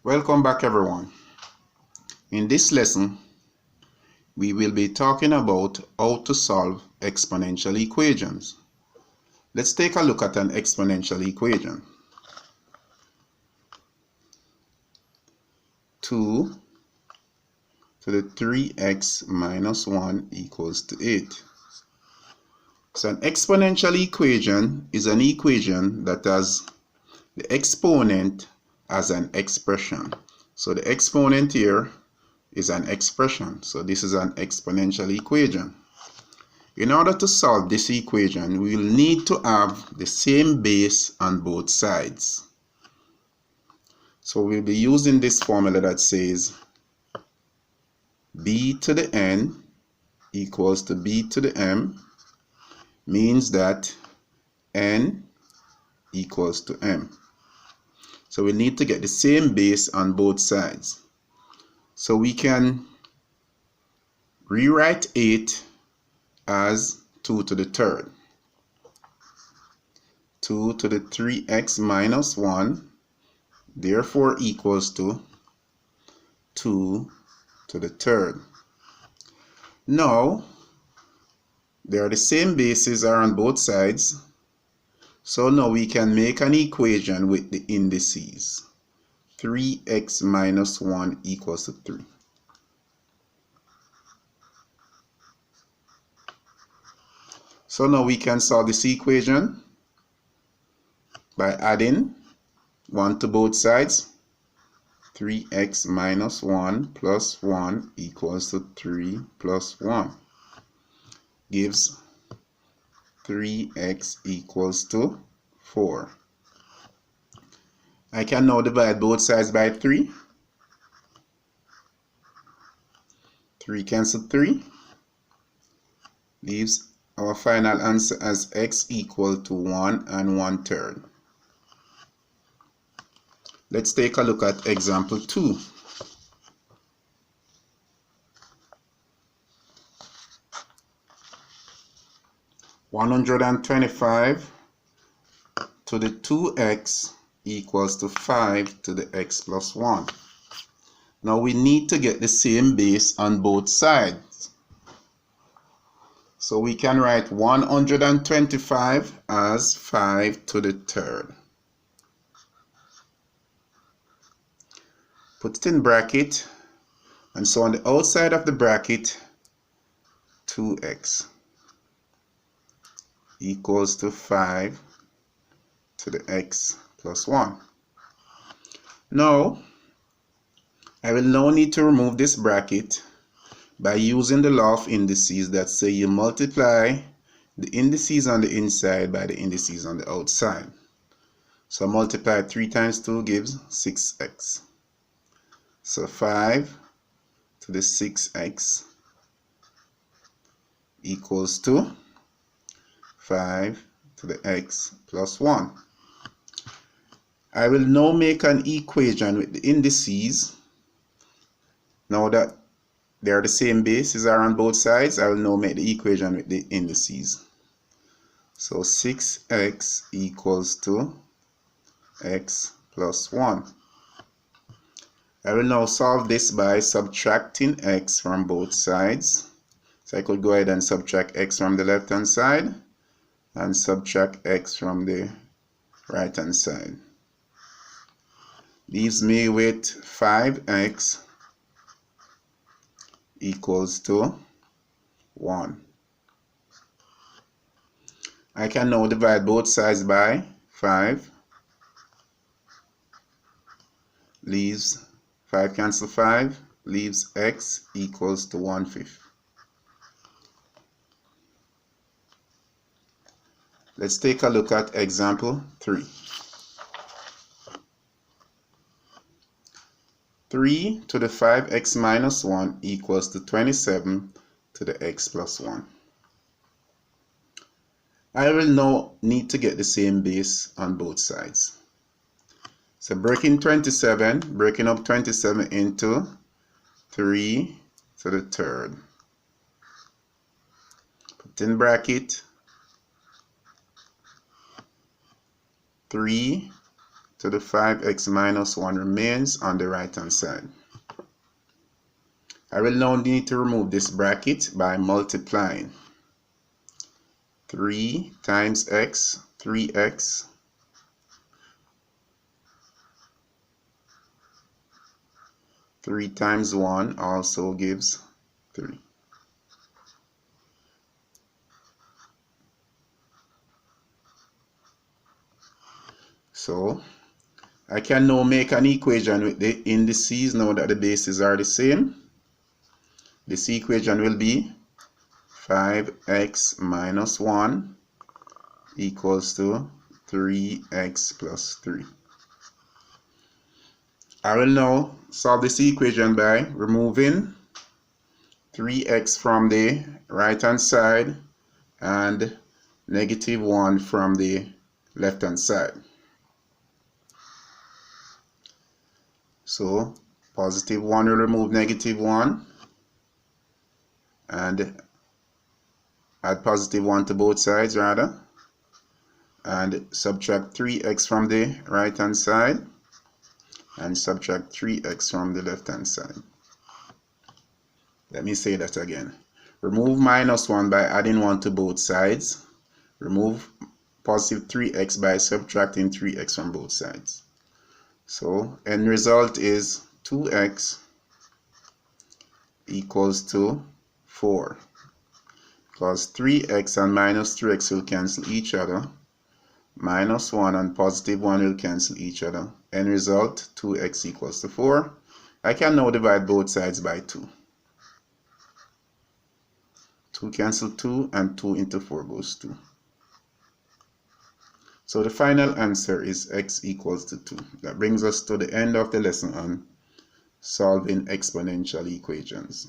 Welcome back everyone. In this lesson, we will be talking about how to solve exponential equations. Let's take a look at an exponential equation. 2 to the 3x minus 1 equals to 8. So an exponential equation is an equation that has the exponent as an expression. So the exponent here is an expression. So this is an exponential equation. In order to solve this equation, we will need to have the same base on both sides. So we'll be using this formula that says b to the n equals to b to the m, means that n equals to m. So we need to get the same base on both sides. So we can rewrite 8 as 2 to the third. 2 to the 3x minus 1 therefore equals to 2 to the third. Now, they are the same bases are on both sides. So now we can make an equation with the indices. 3x minus 1 equals to 3. So now we can solve this equation by adding 1 to both sides. 3x minus 1 plus 1 equals to 3 plus 1 gives 3x equals to 4. I can now divide both sides by 3. 3 cancel 3. Leaves our final answer as x equal to 1 and 1/3. Let's take a look at example 2. (125) to the 2x equals to 5 to the x plus 1. Now we need to get the same base on both sides. So we can write 125 as 5 to the third. Put it in bracket, and so on the outside of the bracket, 2x equals to 5 to the x plus 1. Now, I will now need to remove this bracket by using the law of indices that say you multiply the indices on the inside by the indices on the outside. So multiply 3 times 2 gives 6x. So 5 to the 6x equals to 5 to the x plus 1. I will now make an equation with the indices. Now that they are the same bases are on both sides, I will now make the equation with the indices. So 6x equals to x plus 1. I will now solve this by subtracting x from both sides. So I could go ahead and subtract x from the left hand side and subtract x from the right hand side. Leaves me with 5x equals to 1. I can now divide both sides by 5. Leaves 5 cancel 5, leaves x equals to 1/5. Let's take a look at example 3. 3 to the 5x minus 1 equals to 27 to the x plus 1. I will now need to get the same base on both sides. So breaking up 27 into 3 to the third. Put in bracket 3 to the 5x minus 1 remains on the right hand side. I will now need to remove this bracket by multiplying 3 times x, 3x, three times 1 also gives 3. So I can now make an equation with the indices now that the bases are the same. This equation will be 5x minus 1 equals to 3x plus 3. I will now solve this equation by removing 3x from the right hand side and negative 1 from the left hand side. So positive 1 will remove negative 1 and add positive 1 to both sides rather, and subtract 3x from the right hand side and subtract 3x from the left hand side. Let me say that again. Remove minus 1 by adding 1 to both sides. Remove positive 3x by subtracting 3x from both sides. So end result is 2x equals to 4. Because 3x and minus 3x will cancel each other. Minus 1 and positive 1 will cancel each other. End result, 2x equals to 4. I can now divide both sides by 2. 2 cancel 2 and 2 into 4 goes 2. So the final answer is x equals to 2. That brings us to the end of the lesson on solving exponential equations.